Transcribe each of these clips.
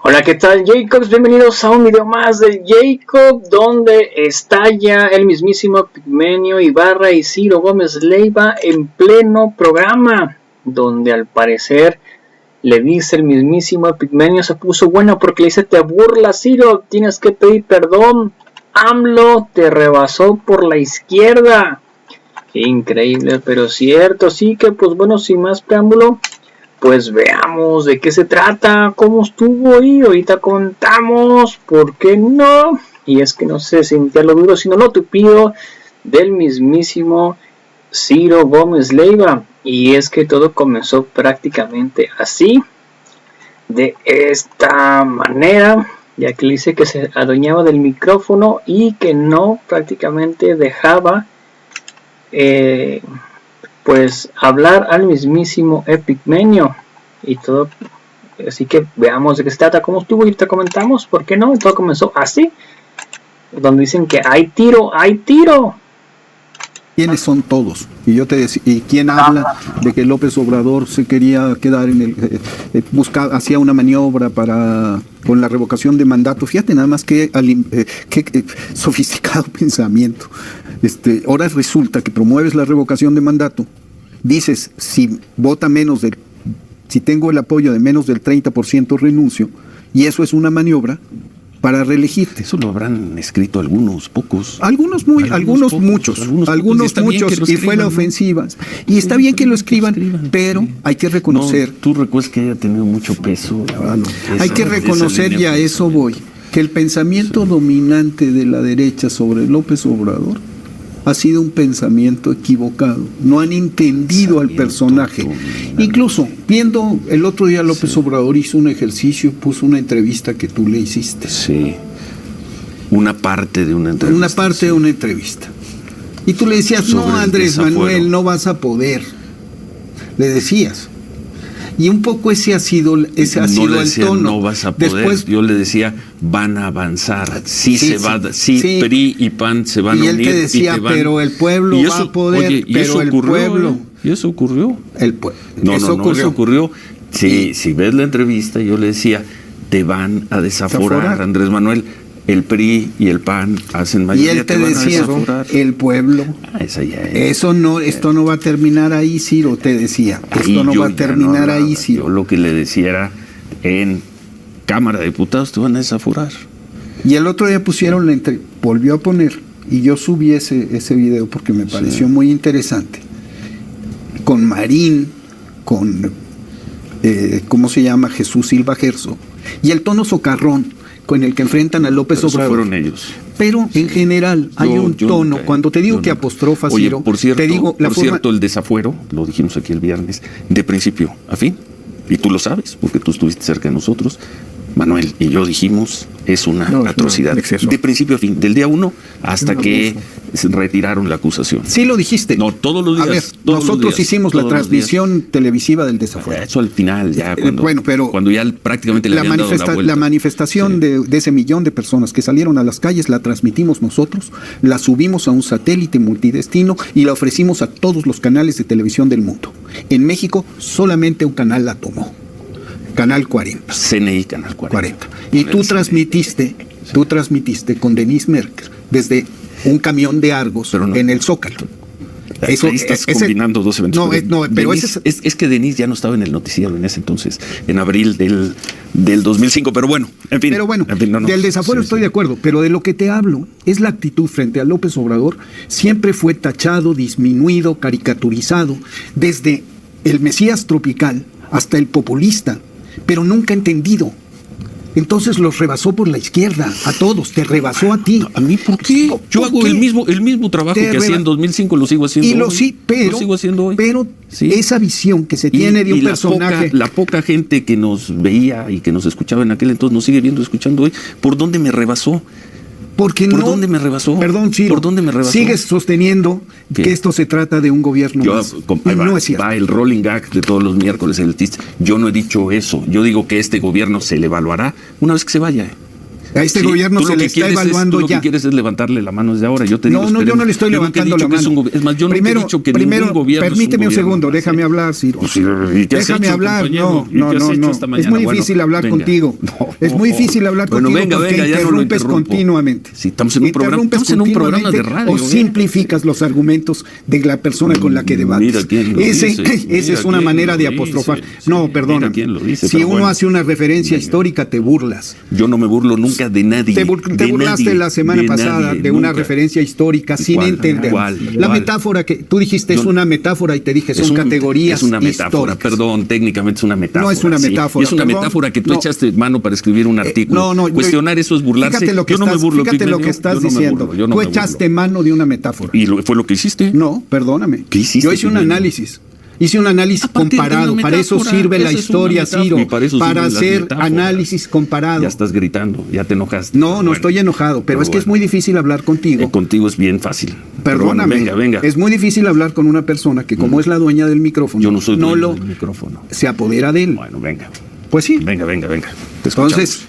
Hola, ¿qué tal, Jacobs? Bienvenidos a un video más de Jacob, donde estalla el mismísimo Epigmenio Ibarra y Ciro Gómez Leiva en pleno programa, donde al parecer le dice el mismísimo Epigmenio, se puso bueno porque le dice: te burlas, Ciro, tienes que pedir perdón, AMLO te rebasó por la izquierda. Increíble, pero cierto. Así que pues bueno, sin más preámbulo, pues veamos de qué se trata, cómo estuvo, y ahorita contamos por qué no. Y es que no sé si lo duro, sino lo tupido del mismísimo Ciro Gómez Leiva. Y es que todo comenzó prácticamente así, de esta manera, ya que le dice que se adueñaba del micrófono y que no prácticamente dejaba pues hablar al mismísimo Epigmenio y todo. Así que veamos de qué se trata, cómo estuvo, y te comentamos por qué no. Todo comenzó así, donde dicen que hay tiro, hay tiro. ¿Quiénes son todos? Y yo te decía, ¿y quién habla de que López Obrador se quería quedar en el hacía una maniobra con la revocación de mandato? Fíjate nada más que sofisticado pensamiento. Ahora resulta que promueves la revocación de mandato, dices, si tengo el apoyo de menos del 30% renuncio, y eso es una maniobra para reelegirte. Eso lo habrán escrito algunos pocos. Algunos muchos, y fue la ofensiva. Y está bien que lo escriban, pero hay que reconocer. No, tú recuerdas que haya tenido mucho peso. Hay que reconocer, y a eso voy, que el pensamiento dominante de la derecha sobre López Obrador ha sido un pensamiento equivocado. No han entendido al personaje. Incluso, viendo el otro día, López Obrador hizo un ejercicio, puso una entrevista que tú le hiciste. Sí. Una parte de una entrevista. Una parte de una entrevista. Y tú le decías, no, Andrés Manuel, no vas a poder. Le decías. Y un poco ese ha sido el tono. No vas a poder. Después, yo le decía, van a avanzar. PRI y PAN se van a unir. Y él te decía, pero el pueblo va a poder. Oye, pero el pueblo. ¿Y eso ocurrió? Eso ocurrió. Sí, si ves la entrevista, yo le decía, te van a desaforar, Andrés Manuel. El PRI y el PAN hacen mayoría. Y él te decía, el pueblo. Esto no va a terminar ahí, Ciro, te decía. Esto no va a terminar ahí, Ciro. Yo lo que le decía era, en Cámara de Diputados te van a desaforar. Y el otro día volvió a poner, y yo subí ese video porque me pareció muy interesante, con Marín, con, ¿cómo se llama? Jesús Silva Gerso, y el tono socarrón con el que enfrentan a López Obrador. Fueron ellos. Pero en general hay un tono. Cuando te digo que apostrofa, Ciro, por cierto, te digo cierto, el desafuero, lo dijimos aquí el viernes, de principio a fin, y tú lo sabes, porque tú estuviste cerca de nosotros, Manuel y yo dijimos, es una atrocidad. De principio a fin, del día 1 hasta que retiraron la acusación. Sí lo dijiste. No, todos los días. A ver, nosotros hicimos la transmisión televisiva del desafuero. Eso al final, ya cuando ya prácticamente le habían dado la vuelta. La manifestación de ese millón de personas que salieron a las calles, la transmitimos nosotros, la subimos a un satélite multidestino y la ofrecimos a todos los canales de televisión del mundo. En México, solamente un canal la tomó. Canal 40. CNI, Canal 40. Y tú transmitiste con Denise Merker desde un camión de Argos en el Zócalo. Ahí estás combinando dos eventos. Pero es que Denise ya no estaba en el noticiero en ese entonces, en abril del 2005, pero bueno, en fin. Del desafuero estoy de acuerdo, pero de lo que te hablo es la actitud frente a López Obrador. Siempre fue tachado, disminuido, caricaturizado, desde el Mesías tropical hasta el populista, pero nunca entendido. Entonces los rebasó por la izquierda, a todos, te rebasó a ti. ¿A mí por qué? Yo hago el mismo trabajo que hacía en 2005, lo sigo haciendo hoy. Lo sigo haciendo hoy. Pero esa visión que se tiene de un personaje... La poca gente que nos veía y que nos escuchaba en aquel entonces nos sigue viendo y escuchando hoy. ¿Por dónde me rebasó? ¿Por dónde me rebasó? Perdón, Ciro. ¿Por dónde me rebasó? Sigues sosteniendo que esto se trata de un gobierno más. No es cierto. Va el rolling gag de todos los miércoles. Yo no he dicho eso. Yo digo que este gobierno se le evaluará una vez que se vaya. A este gobierno se le está evaluando ya. Lo que quieres es levantarle la mano desde ahora. Yo te digo, no, yo no le estoy levantando la mano. Es más, yo nunca he dicho que ningún gobierno permíteme un segundo, déjame hablar, Ciro. Déjame hablar, no. Es muy difícil hablar contigo. Es muy difícil hablar contigo porque interrumpes continuamente. Sí, estamos en un programa de radio. O simplificas los argumentos de la persona con la que debates. Esa es una manera de apostrofar. No, perdona. Si uno hace una referencia histórica, te burlas. Yo no me burlo nunca de nadie. Te burlaste la semana pasada de una referencia histórica sin entender. La metáfora que tú dijiste es una metáfora y te dije son categorías históricas. Es una metáfora, perdón, técnicamente es una metáfora. No es una metáfora. Es una metáfora que tú echaste mano para escribir un artículo. Cuestionar eso es burlarse. Yo no me burlo. Fíjate lo que estás diciendo. Tú echaste mano de una metáfora. ¿Y fue lo que hiciste? No, perdóname. ¿Qué hiciste? Yo hice un análisis. Hice un análisis comparado. Para eso sirve la historia, Ciro. Para hacer análisis comparado. Ya estás gritando, ya te enojaste. No estoy enojado, pero es que es muy difícil hablar contigo. Contigo es bien fácil. Perdóname. Venga. Es muy difícil hablar con una persona que, como es la dueña del micrófono, yo no soy dueño del micrófono. Se apodera de él. Bueno, venga. Pues sí. Venga. Te entonces,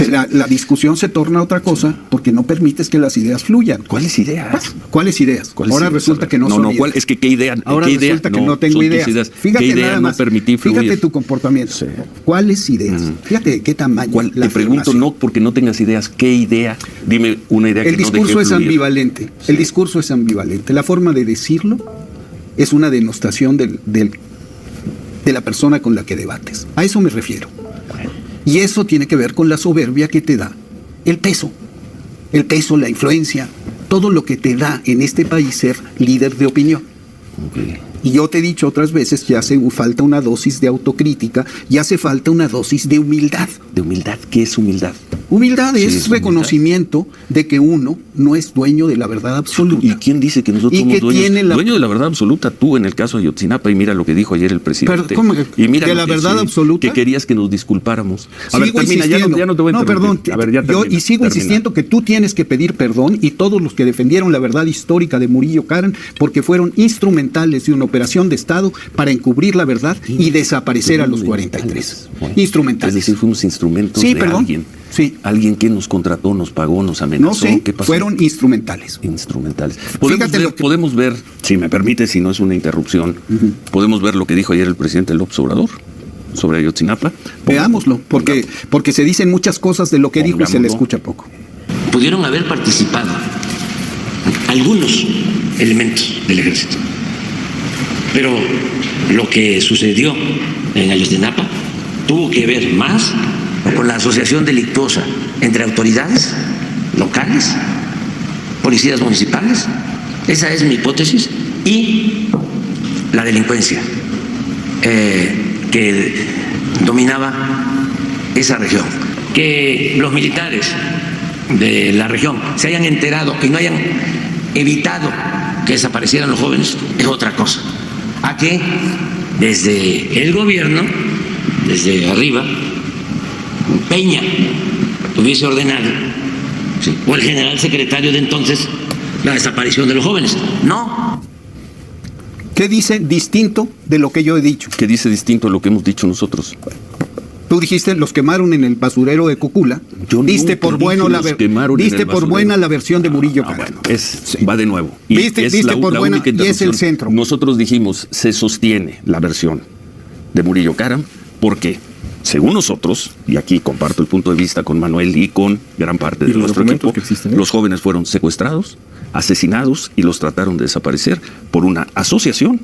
la discusión se torna otra cosa porque no permites que las ideas fluyan. ¿Cuáles ideas? ¿Cuáles ideas? Ahora resulta que no son ideas. Es que ¿qué idea? Ahora resulta que no tengo ideas. Fíjate nada más. Fíjate tu comportamiento. Sí. ¿Cuáles ideas? Fíjate de qué tamaño. Te pregunto, no porque no tengas ideas, ¿qué idea? Dime una idea que no deje fluir. El discurso es ambivalente. Sí. El discurso es ambivalente. La forma de decirlo es una denostación de la persona con la que debates. A eso me refiero. Y eso tiene que ver con la soberbia que te da el peso, la influencia, todo lo que te da en este país ser líder de opinión. Okay. Y yo te he dicho otras veces que hace falta una dosis de autocrítica y hace falta una dosis de humildad. ¿De humildad? ¿Qué es humildad? Humildad es reconocimiento de que uno no es dueño de la verdad absoluta. ¿Y quién dice que nosotros somos dueños de la verdad absoluta? Tú en el caso de Ayotzinapa, y mira lo que dijo ayer el presidente. Pero, ¿cómo? Y mira de la verdad absoluta. Que querías que nos disculpáramos. A ver, termina, ya no te voy a interrumpir. Perdón. A ver, ya termina, yo sigo insistiendo que tú tienes que pedir perdón y todos los que defendieron la verdad histórica de Murillo Karam porque fueron instrumentales de una operación de Estado para encubrir la verdad y desaparecer a los 43. Bueno, instrumentales. Es decir, fuimos instrumentos de alguien. Sí. Alguien que nos contrató, nos pagó, nos amenazó. No sé, ¿qué pasó? Fueron instrumentales. Podemos ver, si me permite, si no es una interrupción, podemos ver lo que dijo ayer el presidente López Obrador sobre Ayotzinapa. Veámoslo, porque se dicen muchas cosas de lo que dijo y se le escucha poco. Pudieron haber participado algunos elementos del ejército, pero lo que sucedió en Ayotzinapa tuvo que ver más con la asociación delictuosa entre autoridades locales, policías municipales, esa es mi hipótesis, y la delincuencia que dominaba esa región. Que los militares de la región se hayan enterado y no hayan evitado que desaparecieran los jóvenes es otra cosa. A que desde el gobierno, desde arriba, Peña hubiese ordenado, ¿sí?, o el general secretario de entonces, la desaparición de los jóvenes. No. ¿Qué dice distinto de lo que yo he dicho? ¿Qué dice distinto de lo que hemos dicho nosotros? Tú dijiste los quemaron en el basurero de Cocula. Diste por bueno la versión de Murillo Karam. Bueno, va de nuevo. Diste por buena y es el centro. Nosotros dijimos, se sostiene la versión de Murillo Karam porque, según nosotros, y aquí comparto el punto de vista con Manuel y con gran parte de nuestro equipo, los jóvenes fueron secuestrados, asesinados y los trataron de desaparecer por una asociación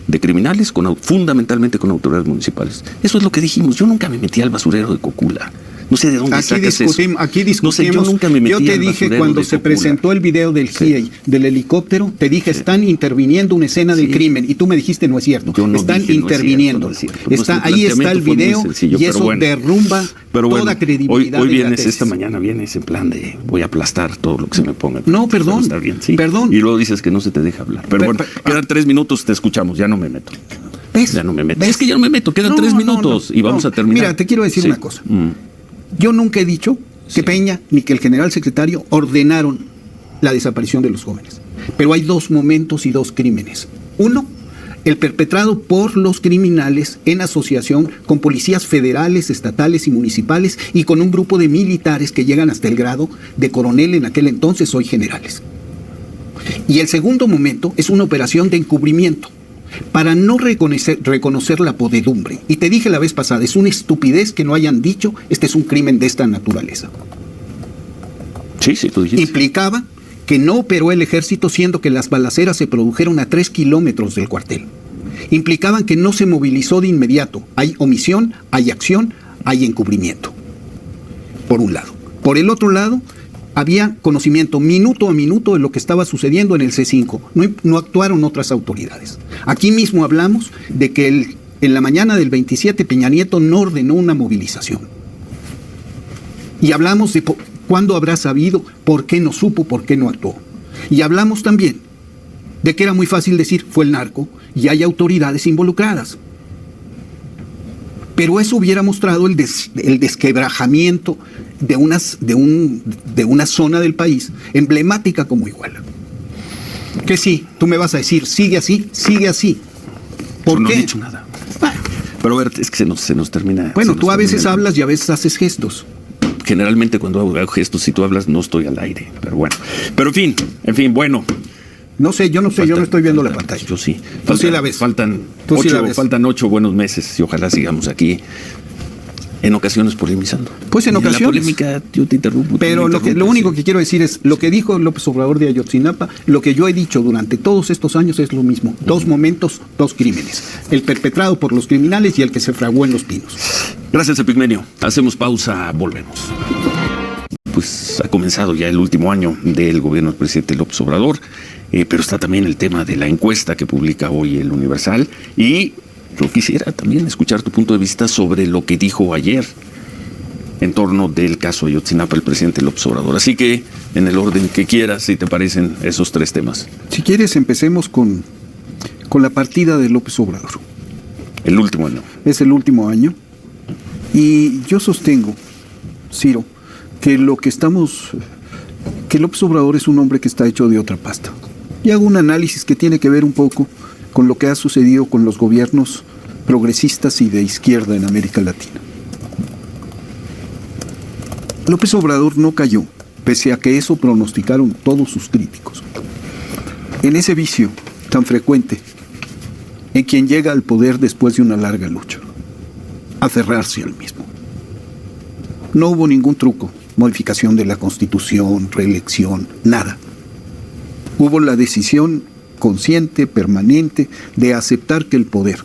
de criminales fundamentalmente con autoridades municipales. Eso es lo que dijimos. Yo nunca me metí al basurero de Cocula. No sé de dónde sacas eso. Aquí discutimos. No sé, yo nunca me metí. Yo te dije cuando se presentó el video del GIEI, del helicóptero, te dije, están interviniendo una escena del crimen, y tú me dijiste, no es cierto. Están interviniendo. Ahí está el video y eso derrumba toda credibilidad. Hoy vienes, esta mañana vienes en plan de voy a aplastar todo lo que se me ponga. No, perdón. Está bien, sí. Perdón. Y luego dices que no se te deja hablar. Pero bueno, quedan 3 minutos, te escuchamos, ya no me meto. ¿Ves? Ya no me meto. Es que ya no me meto, quedan 3 minutos y vamos a terminar. Mira, te quiero decir una cosa. Yo nunca he dicho que Peña ni que el general secretario ordenaron la desaparición de los jóvenes. Pero hay 2 momentos y 2 crímenes. Uno, el perpetrado por los criminales en asociación con policías federales, estatales y municipales y con un grupo de militares que llegan hasta el grado de coronel en aquel entonces, hoy generales. Y el segundo momento es una operación de encubrimiento para no reconocer la podredumbre. Y te dije la vez pasada, es una estupidez que no hayan dicho, este es un crimen de esta naturaleza. Sí, tú dijiste. Implicaba que no operó el ejército, siendo que las balaceras se produjeron a 3 kilómetros del cuartel. Implicaban que no se movilizó de inmediato. Hay omisión, hay acción, hay encubrimiento. Por un lado. Por el otro lado, había conocimiento minuto a minuto de lo que estaba sucediendo en el C5. No actuaron otras autoridades. Aquí mismo hablamos de que en la mañana del 27 Peña Nieto no ordenó una movilización. Y hablamos de cuándo habrá sabido, por qué no supo, por qué no actuó. Y hablamos también de que era muy fácil decir fue el narco y hay autoridades involucradas. Pero eso hubiera mostrado el desquebrajamiento de una zona del país emblemática como Iguala. Que sí, tú me vas a decir, sigue así. ¿Por qué? No he dicho nada. Pero a ver, es que se nos termina. Bueno, tú a veces hablas y a veces haces gestos. Generalmente cuando hago gestos, si tú hablas, no estoy al aire. Pero bueno. Pero en fin, bueno. No sé, yo no estoy viendo la pantalla. Yo sí. Tú sí la ves. Faltan 8 buenos meses y ojalá sigamos aquí. En ocasiones polemizando. Pues en ocasiones. La polémica, yo te interrumpo. Pero lo único que quiero decir es, lo que dijo López Obrador de Ayotzinapa, lo que yo he dicho durante todos estos años es lo mismo. 2 momentos, 2 crímenes. El perpetrado por los criminales y el que se fraguó en Los Pinos. Gracias, Epigmenio. Hacemos pausa, volvemos. Pues ha comenzado ya el último año del gobierno del presidente López Obrador, pero está también el tema de la encuesta que publica hoy el Universal y yo quisiera también escuchar tu punto de vista sobre lo que dijo ayer en torno del caso Ayotzinapa el presidente López Obrador. Así que, en el orden que quieras, si te parecen esos 3 temas. Si quieres, empecemos con la partida de López Obrador. El último año. Es el último año. Y yo sostengo, Ciro, que López Obrador es un hombre que está hecho de otra pasta. Y hago un análisis que tiene que ver un poco con lo que ha sucedido con los gobiernos progresistas y de izquierda en América Latina. López Obrador no cayó, pese a que eso pronosticaron todos sus críticos, en ese vicio tan frecuente en quien llega al poder después de una larga lucha, aferrarse al mismo. No hubo ningún truco, modificación de la Constitución, reelección, nada. Hubo la decisión consciente, permanente, de aceptar que el poder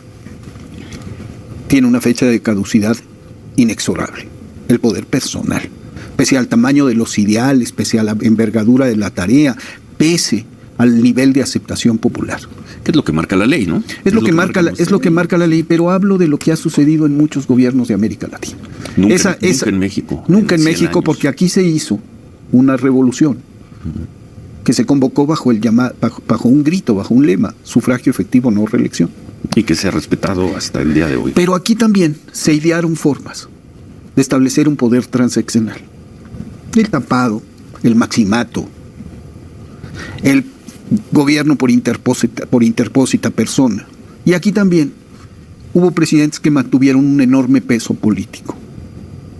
tiene una fecha de caducidad inexorable, el poder personal, pese al tamaño de los ideales, pese a la envergadura de la tarea, pese al nivel de aceptación popular. Que es lo que marca la ley, ¿no? Es lo que marca la ley, pero hablo de lo que ha sucedido en muchos gobiernos de América Latina. Nunca en México. Nunca en México, porque aquí se hizo una revolución que se convocó bajo un grito, bajo un lema: sufragio efectivo, no reelección. Y que se ha respetado hasta el día de hoy. Pero aquí también se idearon formas de establecer un poder transaccional. El tapado, el maximato, el gobierno por interpósita persona. Y aquí también hubo presidentes que mantuvieron un enorme peso político.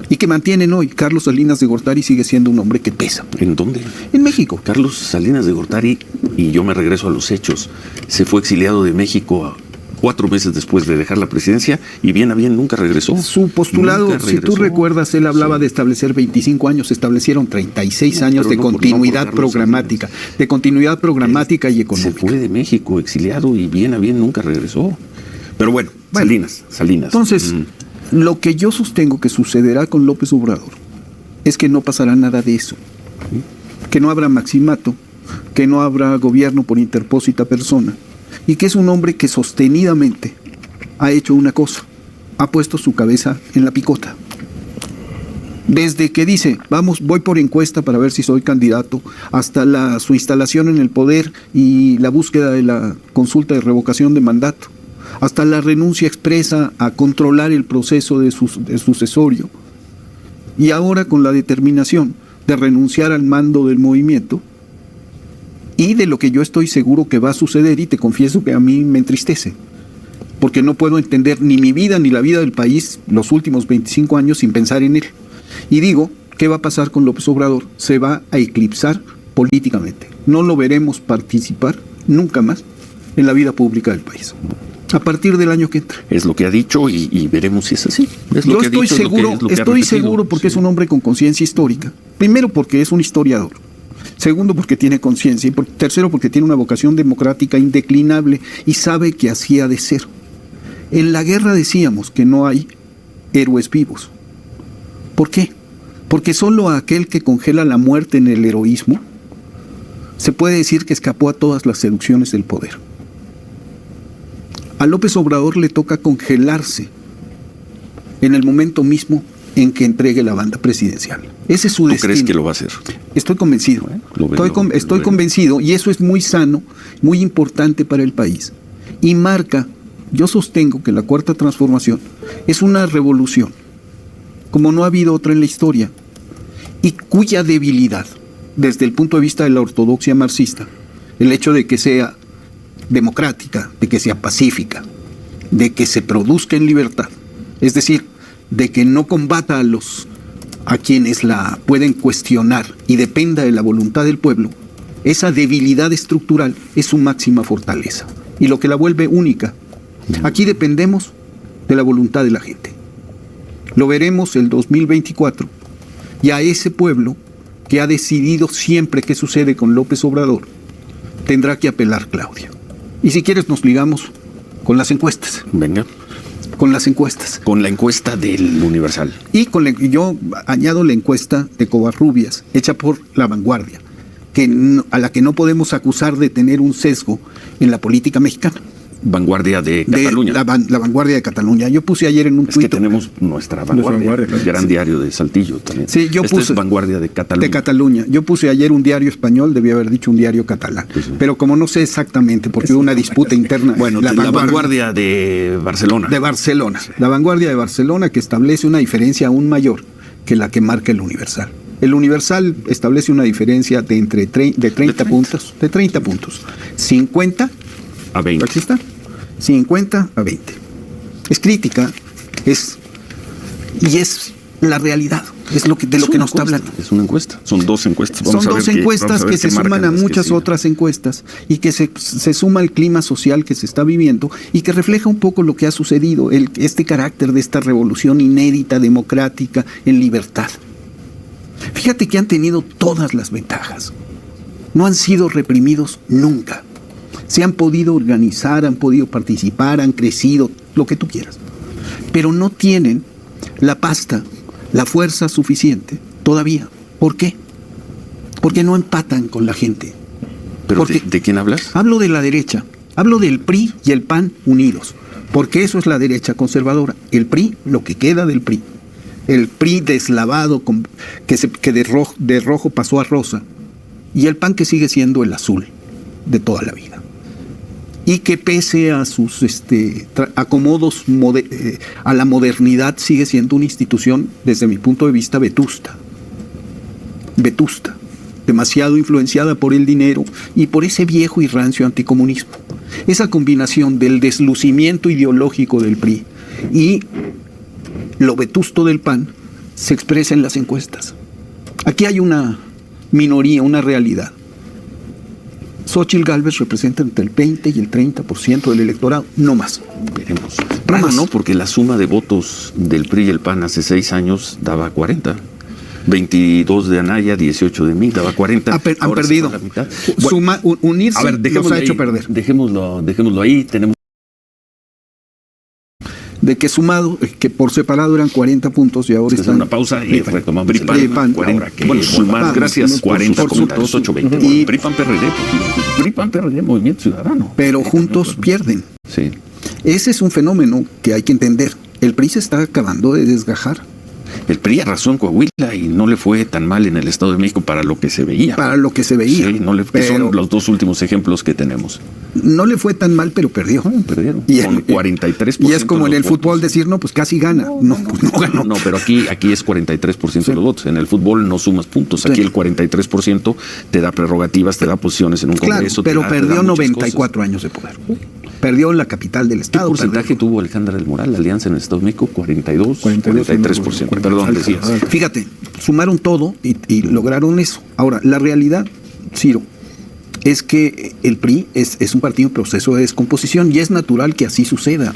Y que mantienen hoy. Carlos Salinas de Gortari sigue siendo un hombre que pesa. ¿En dónde? En México. Carlos Salinas de Gortari, y yo me regreso a los hechos, se fue exiliado de México 4 meses después de dejar la presidencia y bien a bien nunca regresó. Su postulado, si tú recuerdas, él hablaba de establecer 25 años, se establecieron 36 años de continuidad programática, de continuidad programática y económica. Se fue de México exiliado y bien a bien nunca regresó. Pero bueno, Salinas. Entonces, lo que yo sostengo que sucederá con López Obrador es que no pasará nada de eso. Que no habrá maximato, que no habrá gobierno por interpósita persona, y que es un hombre que sostenidamente ha hecho una cosa: ha puesto su cabeza en la picota. Desde que dice, voy por encuesta para ver si soy candidato, hasta su instalación en el poder y la búsqueda de la consulta de revocación de mandato, hasta la renuncia expresa a controlar el proceso de sucesorio, y ahora con la determinación de renunciar al mando del movimiento, y de lo que yo estoy seguro que va a suceder, y te confieso que a mí me entristece. porque no puedo entender ni mi vida ni la vida del país los últimos 25 años sin pensar en él. Y digo, ¿qué va a pasar con López Obrador? Se va a eclipsar políticamente. No lo veremos participar nunca más en la vida pública del país. A partir del año que entra. Es lo que ha dicho y veremos si es así. Yo estoy seguro porque es un hombre con conciencia histórica. Primero porque es un historiador. Segundo porque tiene conciencia. Y tercero porque tiene una vocación democrática indeclinable y sabe que así ha de ser. En la guerra decíamos que no hay héroes vivos. ¿Por qué? Porque solo aquel que congela la muerte en el heroísmo se puede decir que escapó a todas las seducciones del poder. A López Obrador le toca congelarse en el momento mismo en que entregue la banda presidencial. Ese es su destino. ¿Tú crees que lo va a hacer? Estoy convencido. Estoy convencido, y eso es muy sano, muy importante para el país. Y marca, yo sostengo que la Cuarta Transformación es una revolución, como no ha habido otra en la historia, y cuya debilidad, desde el punto de vista de la ortodoxia marxista, el hecho de que sea democrática, de que sea pacífica, de que se produzca en libertad, es decir, de que no combata a quienes la pueden cuestionar y dependa de la voluntad del pueblo, esa debilidad estructural es su máxima fortaleza y lo que la vuelve única. Aquí dependemos de la voluntad de la gente. Lo veremos el 2024 y a ese pueblo que ha decidido siempre qué sucede con López Obrador tendrá que apelar Claudia. Y si quieres nos ligamos con las encuestas. Venga. Con las encuestas. Con la encuesta del Universal. Y yo añado la encuesta de Covarrubias, hecha por La Vanguardia, a la que no podemos acusar de tener un sesgo en la política mexicana. Vanguardia de Cataluña. La Vanguardia de Cataluña. Yo puse ayer en un tuit. Es que tenemos nuestra Vanguardia, el gran diario de Saltillo también. Sí, yo puse es Vanguardia de Cataluña. De Cataluña. Yo puse ayer un diario español, debía haber dicho un diario catalán. Sí. Pero como no sé exactamente, porque hubo una disputa interna. Bueno, la Vanguardia de Barcelona. De Barcelona. Sí. La Vanguardia de Barcelona, que establece una diferencia aún mayor que la que marca el Universal. El Universal establece una diferencia de 30 puntos. 50 a 20. Aquí está. 50 a 20. Es crítica, es la realidad, es lo que nos está hablando. Es una encuesta, son dos encuestas. Son dos encuestas que se suman a muchas otras encuestas y que se suma al clima social que se está viviendo y que refleja un poco lo que ha sucedido, este carácter de esta revolución inédita, democrática, en libertad. Fíjate que han tenido todas las ventajas, no han sido reprimidos nunca. Se han podido organizar, han podido participar, han crecido, lo que tú quieras. Pero no tienen la pasta, la fuerza suficiente todavía. ¿Por qué? Porque no empatan con la gente. ¿Pero de quién hablas? Hablo de la derecha. Hablo del PRI y el PAN unidos. Porque eso es la derecha conservadora. El PRI, lo que queda del PRI. El PRI deslavado, que de rojo pasó a rosa. Y el PAN que sigue siendo el azul de toda la vida. Y que pese a sus acomodos a la modernidad sigue siendo una institución, desde mi punto de vista, vetusta, demasiado influenciada por el dinero y por ese viejo y rancio anticomunismo. Esa combinación del deslucimiento ideológico del PRI y lo vetusto del PAN se expresa en las encuestas. Aquí hay una minoría, una realidad. Xochitl Gálvez representa entre el 20 y el 30% del electorado, no más. Veremos. No, porque la suma de votos del PRI y el PAN hace 6 años daba 40. 22 de Anaya, 18 de mí, daba 40. Han perdido. Unirse los ha hecho perder. Dejémoslo ahí. Tenemos de que sumado, que por separado eran 40 puntos y ahora están... una pausa y retomamos. PRI-PAN, 40. Bueno, sumar, gracias, 40 comentarios, 8-20. Y PRI-PAN-PRD, Movimiento Ciudadano. Pero juntos pierden. Sí. Ese es un fenómeno que hay que entender. El PRI se está acabando de desgajar. El PRI arrasó en Coahuila y no le fue tan mal en el Estado de México para lo que se veía. Sí, son los dos últimos ejemplos que tenemos. No le fue tan mal, pero perdió. Perdieron. Con 43%. Y es como en el fútbol decir, no, pues casi gana. No, pues no ganó. No, pero aquí es 43% de los votos. En el fútbol no sumas puntos. Aquí el 43% te da prerrogativas, te da posiciones en un congreso. Claro, pero perdió 94 años de poder. Perdió en la capital del estado. ¿Qué porcentaje tuvo Alejandra del Moral, la alianza en el Estado de México? 43%. Perdón, decías. Fíjate, sumaron todo y lograron eso. Ahora, la realidad, Ciro, es que el PRI es un partido en proceso de descomposición y es natural que así suceda.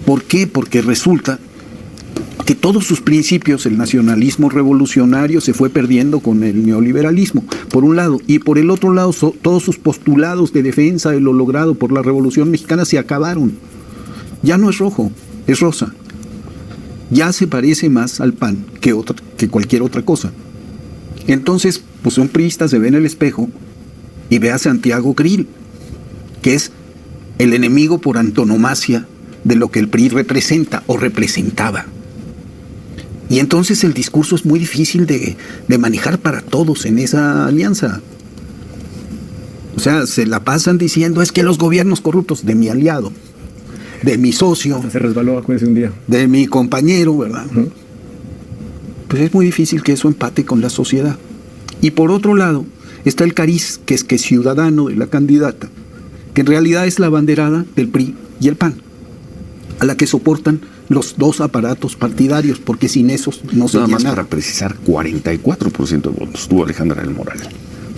¿Por qué? Porque resulta que todos sus principios, el nacionalismo revolucionario se fue perdiendo con el neoliberalismo, por un lado, y por el otro lado, todos sus postulados de defensa de lo logrado por la Revolución Mexicana se acabaron. Ya no es rojo, es rosa. Ya se parece más al PAN que cualquier otra cosa. Entonces, pues un priista se ve en el espejo y ve a Santiago Krill, que es el enemigo por antonomasia de lo que el PRI representa o representaba. Y entonces el discurso es muy difícil de manejar para todos en esa alianza. O sea, se la pasan diciendo, es que los gobiernos corruptos de mi aliado, de mi socio, se resbaló, acuérdense un día, de mi compañero, ¿verdad? Pues es muy difícil que eso empate con la sociedad. Y por otro lado, está el cariz, que es ciudadano de la candidata, que en realidad es la abanderada del PRI y el PAN, a la que soportan los dos aparatos partidarios, porque sin esos no se nada más nada. Para precisar, 44% de votos tuvo Alejandra del Moral.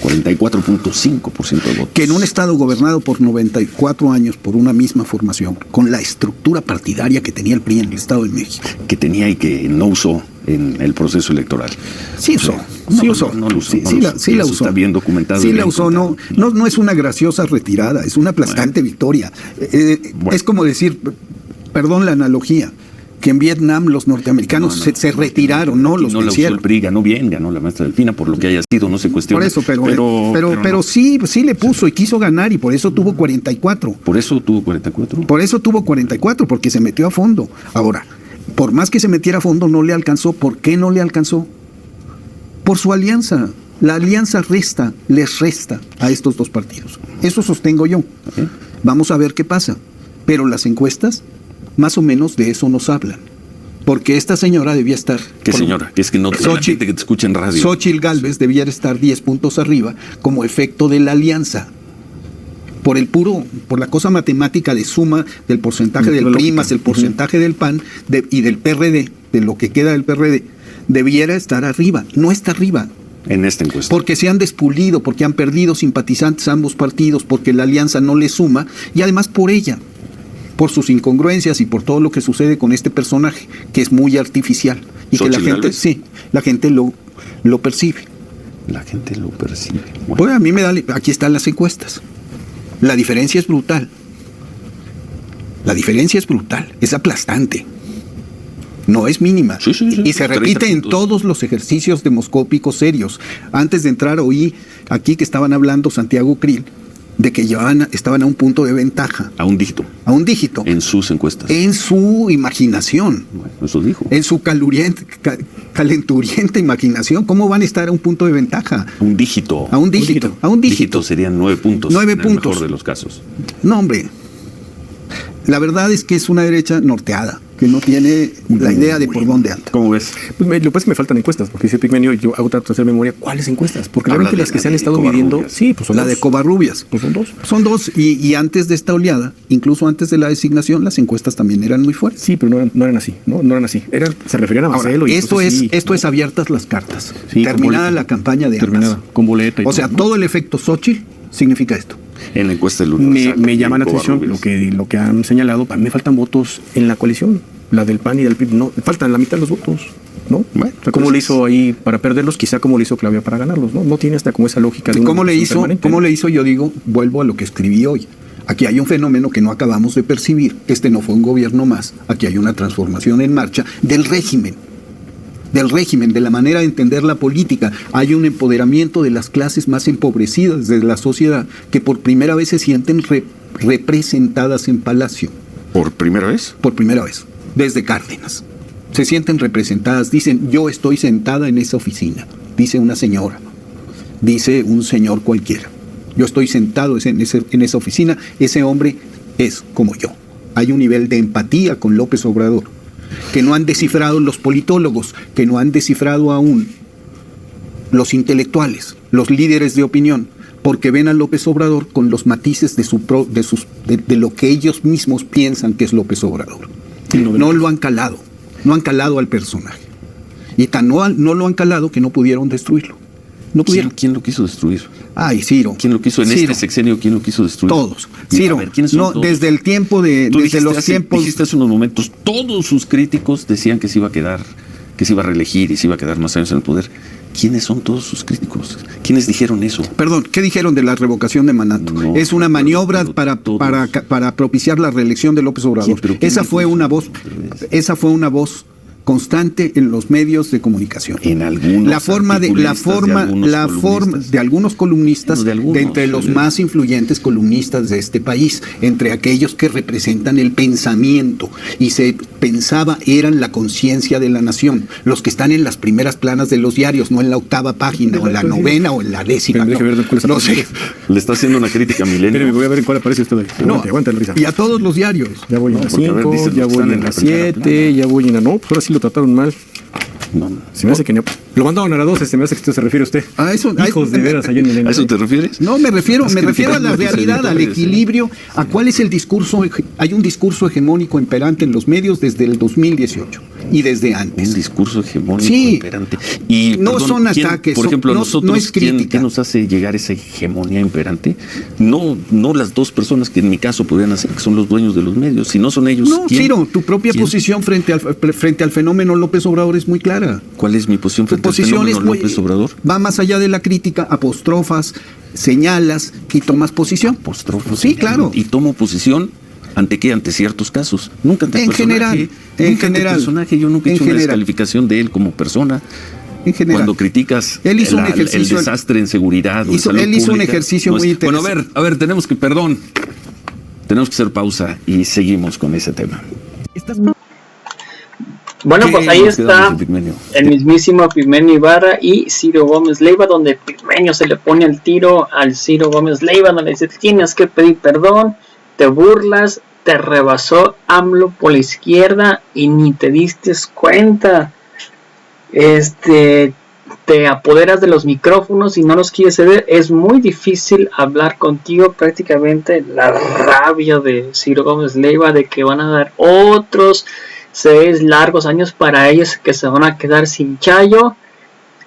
44.5% de votos. Que en un estado gobernado por 94 años por una misma formación, con la estructura partidaria que tenía el PRI en el Estado de México. Que tenía y que no usó en el proceso electoral. Sí usó. No lo usó. Sí la usó. Está bien documentado. Sí la usó. No es una graciosa retirada, es una aplastante victoria. Es como decir, perdón la analogía, que en Vietnam los norteamericanos se retiraron, no los vencieron. El PRI ganó bien, ganó la maestra Delfina, por lo que haya sido, no se cuestiona. Por eso, pero sí le puso y quiso ganar y por eso tuvo 44. ¿Por eso tuvo 44? Por eso tuvo 44, porque se metió a fondo. Ahora, por más que se metiera a fondo, no le alcanzó. ¿Por qué no le alcanzó? Por su alianza. La alianza les resta a estos dos partidos. Eso sostengo yo. Okay. Vamos a ver qué pasa. Pero las encuestas, más o menos de eso nos hablan. Porque esta señora debía estar... ¿Qué señora? Que es que no te gente que te escucha en radio. Xóchitl Gálvez debía estar 10 puntos arriba como efecto de la alianza. Por la cosa matemática de suma del porcentaje del PRI más el porcentaje del PAN y del PRD, de lo que queda del PRD, debiera estar arriba. No está arriba. En esta encuesta. Porque se han despulido, porque han perdido simpatizantes a ambos partidos, porque la alianza no le suma, y además por ella, por sus incongruencias y por todo lo que sucede con este personaje, que es muy artificial. Y que la gente lo percibe. La gente lo percibe. Bueno. Pues a mí aquí están las encuestas. La diferencia es brutal. Es aplastante. No es mínima. Sí. Y se repite en todos los ejercicios demoscópicos serios. Antes de entrar oí aquí que estaban hablando Santiago Krill de que estaban a un punto de ventaja. A un dígito. En sus encuestas. En su imaginación. Bueno, eso dijo. En su calenturienta imaginación. ¿Cómo van a estar a un punto de ventaja? A un dígito. A un dígito Serían 9 puntos. 9 en puntos. El mejor de los casos. No, hombre. La verdad es que es una derecha norteada, que no tiene la idea de por dónde anda. ¿Cómo ves? Pues lo que pasa es que me faltan encuestas, porque dice Pigmenio, yo hago trato de hacer memoria. ¿Cuáles encuestas? Porque realmente las que se han estado midiendo, sí, pues son la de Covarrubias. Pues son dos. Son dos, y antes de esta oleada, incluso antes de la designación, las encuestas también eran muy fuertes. Sí, pero no eran así, ¿no? No eran así. Se referían a Marcelo. Ahora, esto es abiertas las cartas. Sí, terminada la campaña de terminada, ambas. con boleta y o sea, todo el efecto Xóchitl significa esto. En la encuesta del Universal. Me llama la atención lo que han señalado. A mí me faltan votos en la coalición, la del PAN y del PRI. No, faltan la mitad de los votos, ¿no? Bueno, o sea, ¿cómo le hizo ahí para perderlos? Quizá como le hizo Claudia para ganarlos, ¿no? No tiene hasta como esa lógica de ¿Cómo le hizo? Yo digo, vuelvo a lo que escribí hoy. Aquí hay un fenómeno que no acabamos de percibir. Este no fue un gobierno más. Aquí hay una transformación en marcha del régimen, de la manera de entender la política. Hay un empoderamiento de las clases más empobrecidas de la sociedad que por primera vez se sienten representadas en Palacio. ¿Por primera vez? Por primera vez, desde Cárdenas. Se sienten representadas, dicen, yo estoy sentada en esa oficina, dice una señora, dice un señor cualquiera. Yo estoy sentado en esa oficina, ese hombre es como yo. Hay un nivel de empatía con López Obrador que no han descifrado los politólogos, que no han descifrado aún los intelectuales, los líderes de opinión, porque ven a López Obrador con los matices de lo que ellos mismos piensan que es López Obrador. No lo han calado, no han calado al personaje. Y tan no lo han calado que no pudieron destruirlo. No pudieron. ¿Quién lo quiso destruir? Ay, Ciro. ¿Quién lo quiso en Ciro. este sexenio? ¿Quién lo quiso destruir? Todos. Ciro, ver, ¿quiénes son todos? Desde el tiempo Dijiste hace unos momentos, todos sus críticos decían que se iba a quedar, que se iba a reelegir y se iba a quedar más años en el poder. ¿Quiénes son todos sus críticos? ¿Quiénes dijeron eso? Perdón, ¿qué dijeron de la revocación de mandato? No, es una maniobra para propiciar la reelección de López Obrador. Esa fue una voz constante en los medios de comunicación. En algunos de algunos columnistas, de entre los más influyentes columnistas de este país, entre aquellos que representan el pensamiento y se pensaba eran la conciencia de la nación, los que están en las primeras planas de los diarios, no en la 8ª página o en la 9ª o en la 10ª. No sé. Le está haciendo una crítica a Milenio. Pero voy a ver en cuál aparece usted ahí. Aguanta la risa. Y a todos los diarios. Ya voy en la 5, ya voy en la 7, ya voy en la... No, pues ahora sí lo trataron mal. No. Se me hace que no. Lo mandaron a la 12, se me hace que se refiere a usted. A eso, hijos de veras allá en el... ¿A eso te refieres? No, me refiero a la realidad, al equilibrio, a cuál es el discurso. Hay un discurso hegemónico imperante en los medios desde el 2018 y desde antes. Un discurso hegemónico sí, imperante. Y no son ataques. Por ejemplo, nosotros, no es crítica. ¿Qué nos hace llegar esa hegemonía imperante? No las dos personas que en mi caso podrían hacer, que son los dueños de los medios. Si no son ellos, no, Ciro, tu propia posición frente al fenómeno López Obrador es muy clara. ¿Cuál es mi posición frente al fenómeno López Obrador? Va más allá de la crítica, apostrofas, señalas y tomas posición. Apostrofas. Sí, claro. Y tomo posición. ¿Ante qué? Ante ciertos casos. Nunca ante el personaje. Ante el personaje. Yo nunca he hecho una descalificación de él como persona. En general. Cuando criticas él hizo el desastre en seguridad o en salud él hizo pública, un ejercicio muy interesante. Bueno, a ver, tenemos que hacer pausa y seguimos con ese tema. Bueno, pues ahí está el mismísimo Epigmenio Ibarra y Ciro Gómez Leiva, donde Epigmenio se le pone el tiro al Ciro Gómez Leiva, donde le dice: tienes que pedir perdón, te burlas, te rebasó AMLO por la izquierda y ni te diste cuenta. Te apoderas de los micrófonos y no los quieres ceder. Es muy difícil hablar contigo. Prácticamente la rabia de Ciro Gómez Leiva de que van a dar otros 6 largos años para ellos, que se van a quedar sin chayo,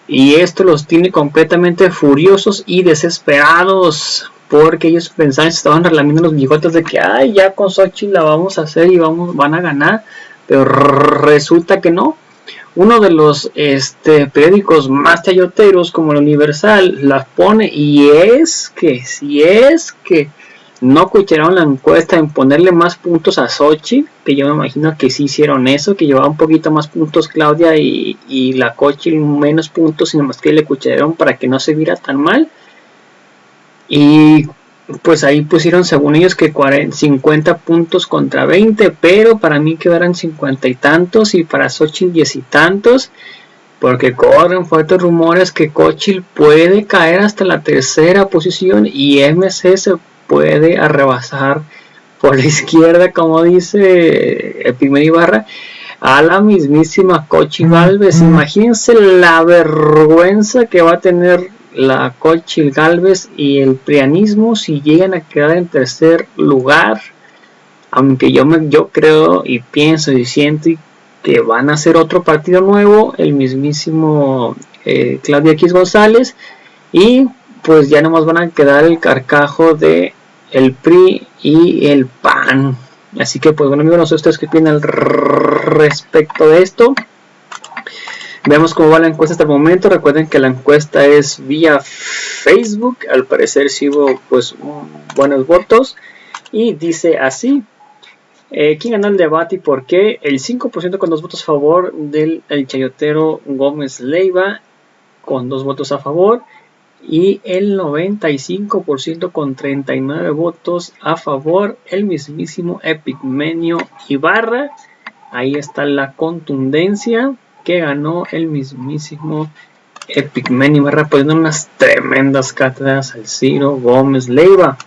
y esto los tiene completamente furiosos y desesperados, porque ellos pensaban, estaban relamiendo los bigotes de que ya con Xochitl la vamos a hacer y van a ganar, pero resulta que no. Uno de los periódicos más chayoteros como el Universal las pone, y si es que no cuchararon la encuesta en ponerle más puntos a Xochitl, que yo me imagino que sí hicieron eso, que llevaba un poquito más puntos Claudia y la Xochitl menos puntos, sino más que le cuchararon para que no se viera tan mal. Y pues ahí pusieron, según ellos, que 50 puntos contra 20, pero para mí quedaron 50 y tantos y para Xochitl 10 y tantos, porque corren fuertes rumores que Xochitl puede caer hasta la 3ª posición y MC se puede arrebasar por la izquierda, como dice Epigmenio Ibarra, a la mismísima Xochitl Gálvez. Imagínense la vergüenza que va a tener la Xochitl Gálvez y el prianismo si llegan a quedar en 3er lugar, aunque yo creo y pienso y siento que van a hacer otro partido nuevo, el mismísimo Claudia X González, y pues ya nomás van a quedar el carcajo de el PRI y el PAN. Así que pues bueno, amigos, no sé ustedes qué opinan al respecto de esto. Vemos cómo va la encuesta hasta el momento. Recuerden que la encuesta es vía Facebook. Al parecer sí hubo pues buenos votos. Y dice así: ¿quién ganó el debate y por qué? El 5% con 2 votos a favor del chayotero Gómez Leiva, con 2 votos a favor. Y el 95% con 39 votos a favor, el mismísimo Epigmenio Ibarra. Ahí está la contundencia que ganó el mismísimo Epigmenio Ibarra, poniendo unas tremendas cátedras al Ciro Gómez Leiva.